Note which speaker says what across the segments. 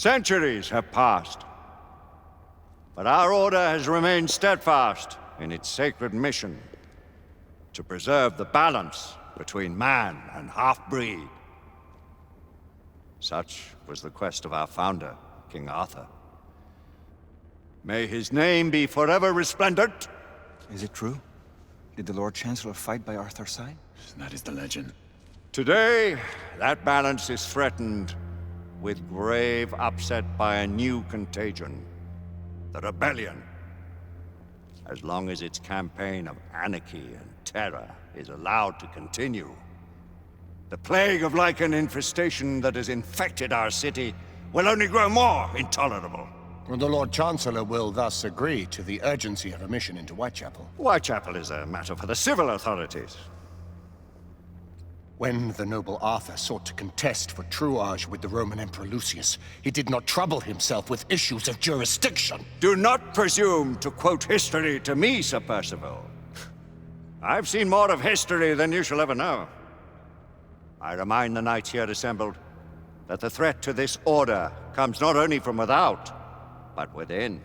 Speaker 1: Centuries have passed, but our order has remained steadfast in its sacred mission to preserve the balance between man and half-breed. Such was the quest of our founder, King Arthur. May his name be forever resplendent.
Speaker 2: Is it true? Did the Lord Chancellor fight by Arthur's side?
Speaker 3: That is the legend.
Speaker 1: Today, that balance is threatened with grave upset by a new contagion, the rebellion. As long as its campaign of anarchy and terror is allowed to continue, the plague of lichen infestation that has infected our city will only grow more intolerable.
Speaker 4: Well, the Lord Chancellor will thus agree to the urgency of a mission into Whitechapel.
Speaker 1: Whitechapel is a matter for the civil authorities.
Speaker 4: When the noble Arthur sought to contest for truage with the Roman Emperor Lucius, he did not trouble himself with issues of jurisdiction.
Speaker 1: Do not presume to quote history to me, Sir Percival. I've seen more of history than you shall ever know. I remind the knights here assembled that the threat to this order comes not only from without, but within.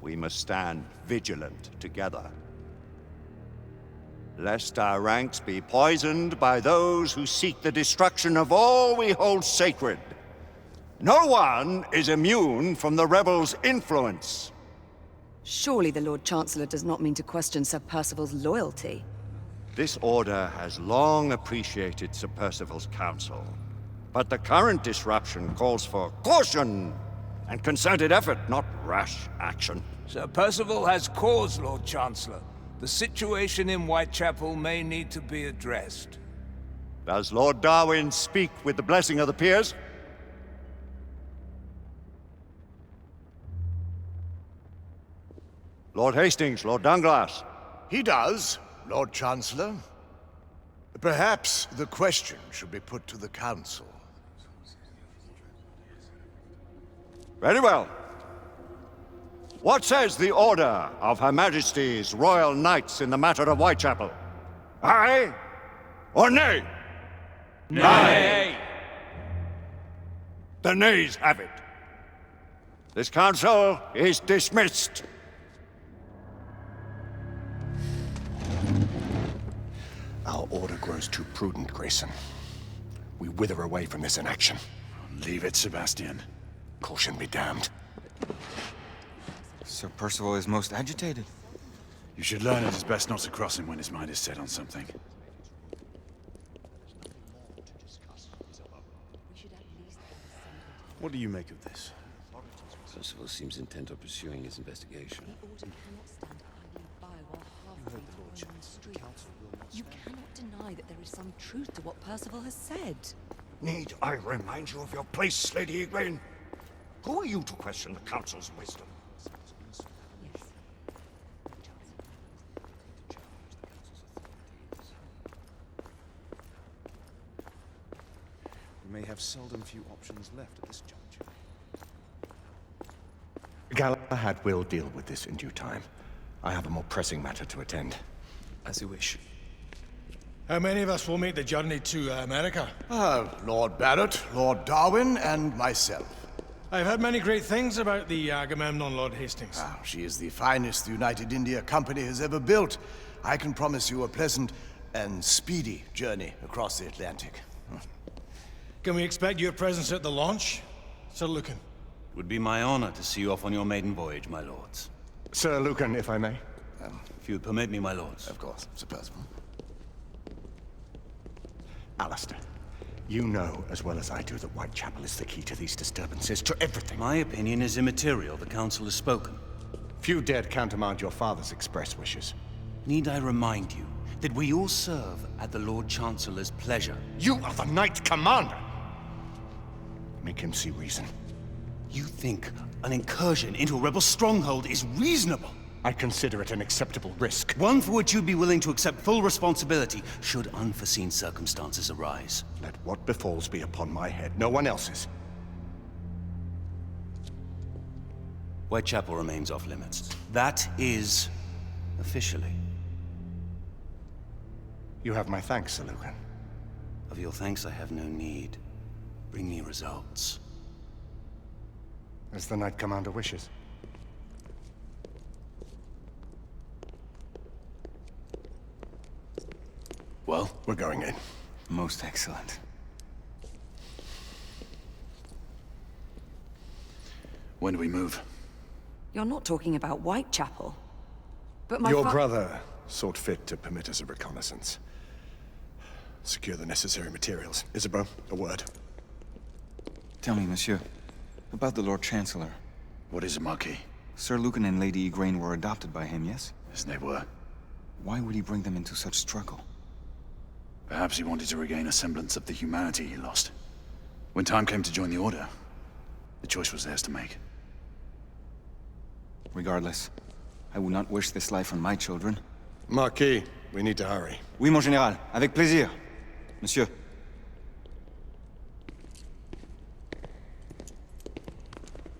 Speaker 1: We must stand vigilant together, lest our ranks be poisoned by those who seek the destruction of all we hold sacred. No one is immune from the rebels' influence.
Speaker 5: Surely the Lord Chancellor does not mean to question Sir Percival's loyalty.
Speaker 1: This order has long appreciated Sir Percival's counsel, but the current disruption calls for caution and concerted effort, not rash action.
Speaker 6: Sir Percival has cause, Lord Chancellor. The situation in Whitechapel may need to be addressed.
Speaker 1: Does Lord Darwin speak with the blessing of the peers? Lord Hastings, Lord Dunglass.
Speaker 7: He does, Lord Chancellor. Perhaps the question should be put to the Council.
Speaker 1: Very well. What says the Order of Her Majesty's Royal Knights in the matter of Whitechapel? Aye or nay?
Speaker 6: Nay!
Speaker 1: The nays have it. This council is dismissed.
Speaker 4: Our order grows too prudent, Grayson. We wither away from this inaction.
Speaker 3: Leave it, Sebastian.
Speaker 4: Caution be damned.
Speaker 2: Sir Percival is most agitated.
Speaker 3: You should learn it is best not to cross him when his mind is set on something. What do you make of this?
Speaker 8: Percival seems intent on pursuing his investigation.
Speaker 5: You cannot deny that there is some truth to what Percival has said.
Speaker 1: Need I remind you of your place, Lady Egwene? Who are you to question the Council's wisdom?
Speaker 3: We may have seldom few options left at this juncture.
Speaker 4: Galahad will deal with this in due time. I have a more pressing matter to attend.
Speaker 8: As you wish.
Speaker 9: How many of us will make the journey to America?
Speaker 7: Lord Barrett, Lord Darwin, and myself.
Speaker 9: I've heard many great things about the Agamemnon, Lord Hastings.
Speaker 7: She is the finest the United India Company has ever built. I can promise you a pleasant and speedy journey across the Atlantic.
Speaker 9: Can we expect your presence at the launch, Sir Lucan?
Speaker 8: It would be my honor to see you off on your maiden voyage, my lords.
Speaker 4: Sir Lucan, if I may.
Speaker 8: If you would permit me, my lords.
Speaker 7: Of course, Sir Percival.
Speaker 4: Alistair, you know as well as I do that Whitechapel is the key to these disturbances, to everything.
Speaker 8: My opinion is immaterial. The Council has spoken.
Speaker 4: Few dared countermand your father's express wishes.
Speaker 8: Need I remind you that we all serve at the Lord Chancellor's pleasure?
Speaker 4: You are the Knight Commander! Make him see reason.
Speaker 8: You think an incursion into a rebel stronghold is reasonable?
Speaker 4: I consider it an acceptable risk.
Speaker 8: One for which you'd be willing to accept full responsibility should unforeseen circumstances arise.
Speaker 4: Let what befalls be upon my head, no one else's.
Speaker 8: Whitechapel remains off limits. That is officially.
Speaker 4: You have my thanks, Sir Lucan.
Speaker 8: Of your thanks I have no need. Bring me results.
Speaker 4: As the Knight Commander wishes.
Speaker 3: Well,
Speaker 4: We're going in.
Speaker 2: Most excellent.
Speaker 3: when do we move?
Speaker 5: You're not talking about Whitechapel. But my
Speaker 7: Your brother sought fit to permit us a reconnaissance. Secure the necessary materials. Isabeau, a word.
Speaker 2: Tell me, monsieur, about the Lord Chancellor.
Speaker 3: What is it, Marquis?
Speaker 2: Sir Lucan and Lady Igraine were adopted by him, yes?
Speaker 3: Yes, they were.
Speaker 2: Why would he bring them into such struggle?
Speaker 3: Perhaps he wanted to regain a semblance of the humanity he lost. When time came to join the Order, the choice was theirs to make.
Speaker 2: Regardless, I would not wish this life on my children.
Speaker 7: Marquis, we need to hurry.
Speaker 2: Oui, mon général. Avec plaisir. Monsieur.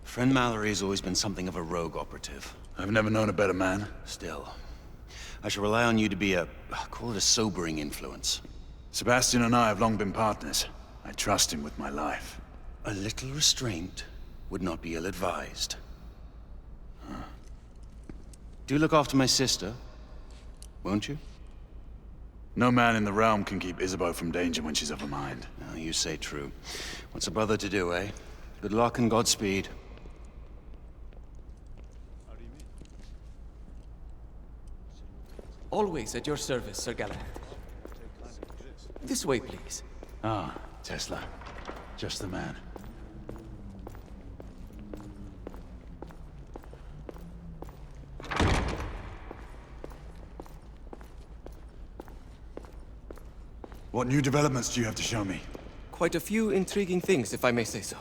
Speaker 8: Friend Mallory has always been something of a rogue operative.
Speaker 3: I've never known a better man.
Speaker 8: Still, I shall rely on you to be call it a sobering influence.
Speaker 3: Sebastian and I have long been partners. I trust him with my life.
Speaker 8: A little restraint would not be ill-advised. Do look after my sister, won't you?
Speaker 3: No man in the realm can keep Isabeau from danger when she's of a mind.
Speaker 8: Oh, you say true. What's a brother to do, eh? Good luck and Godspeed.
Speaker 10: Always at your service, Sir Galahad. This way, please.
Speaker 3: Ah, Tesla. Just the man. What new developments do you have to show me?
Speaker 10: Quite a few intriguing things, if I may say so.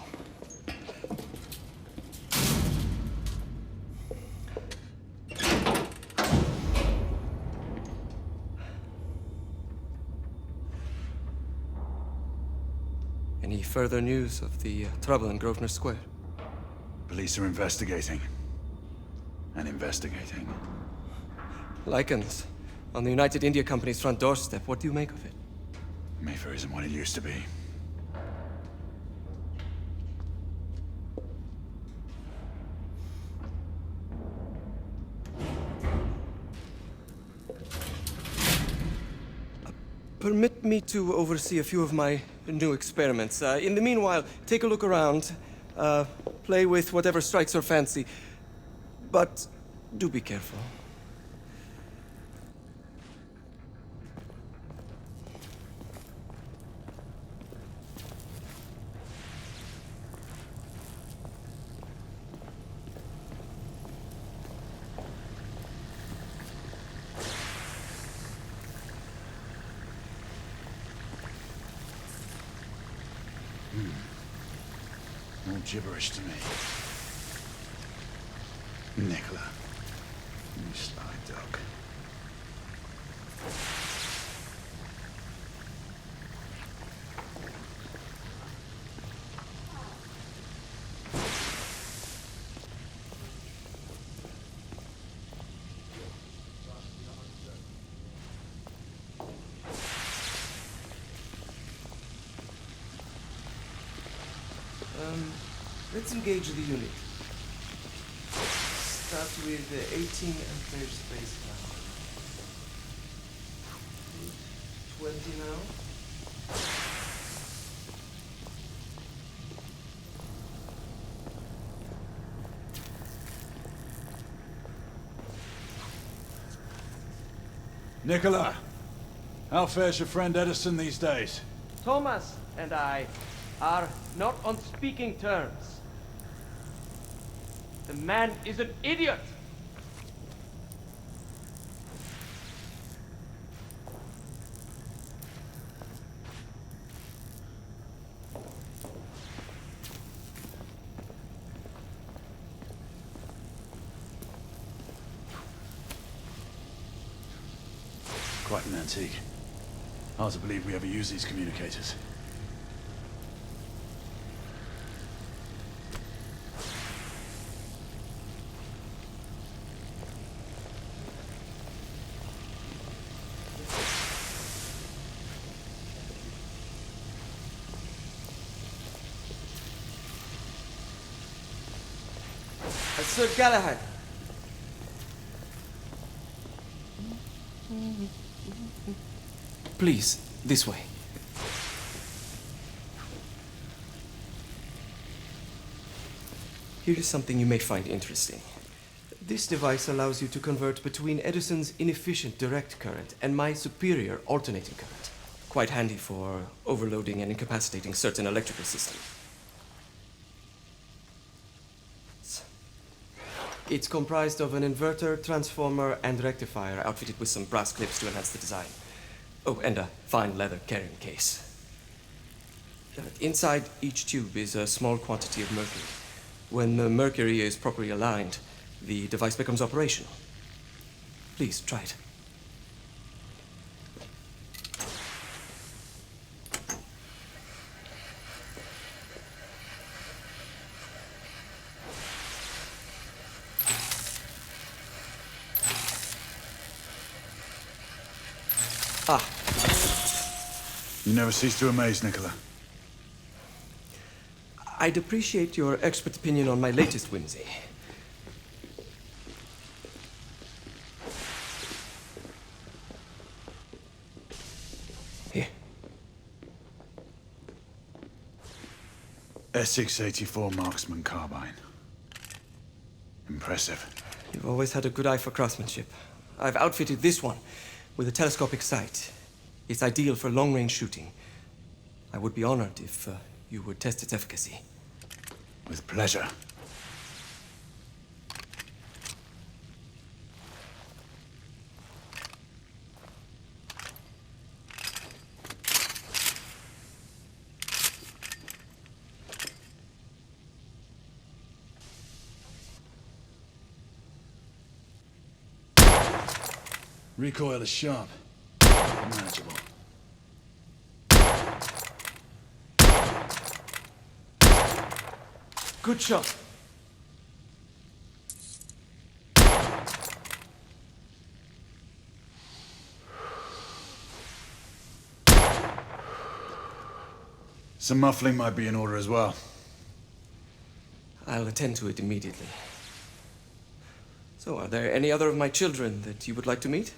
Speaker 10: Any further news of the trouble in Grosvenor Square?
Speaker 3: Police are investigating. And investigating.
Speaker 10: Lycans, on the United India Company's front doorstep. What do you make of it?
Speaker 3: Mayfair isn't what it used to be.
Speaker 10: Permit me to oversee a few of my new experiments. In the meanwhile, take a look around. Play with whatever strikes your fancy. But do be careful.
Speaker 3: All gibberish to me. Nicola. You sly dog.
Speaker 10: Let's engage the unit. Start with 18 ampere space now. 20 now.
Speaker 3: Nicola! How fares your friend Edison these days?
Speaker 10: Thomas and I are not on speaking terms. The man is an idiot!
Speaker 3: Quite an antique. Hard to believe we ever use these communicators.
Speaker 10: Sir Galahad. Please, this way. Here is something you may find interesting. This device allows you to convert between Edison's inefficient direct current and my superior alternating current. Quite handy for overloading and incapacitating certain electrical systems. It's comprised of an inverter, transformer, and rectifier outfitted with some brass clips to enhance the design. Oh, and a fine leather carrying case. Inside each tube is a small quantity of mercury. When the mercury is properly aligned, the device becomes operational. Please, try it. Ah.
Speaker 3: You never cease to amaze, Nicola.
Speaker 10: I'd appreciate your expert opinion on my latest whimsy. Here.
Speaker 3: S684 Marksman Carbine. Impressive.
Speaker 10: You've always had a good eye for craftsmanship. I've outfitted this one with a telescopic sight. It's ideal for long-range shooting. I would be honored if you would test its efficacy.
Speaker 3: With pleasure. Recoil is sharp, but manageable.
Speaker 10: Good shot.
Speaker 3: Some muffling might be in order as well.
Speaker 10: I'll attend to it immediately. So, are there any other of my children that you would like to meet?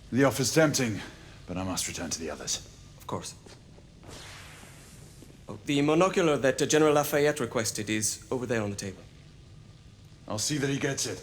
Speaker 3: The offer's tempting, but I must return to the others.
Speaker 10: Of course. Oh, the monocular that General Lafayette requested is over there on the table.
Speaker 3: I'll see that he gets it.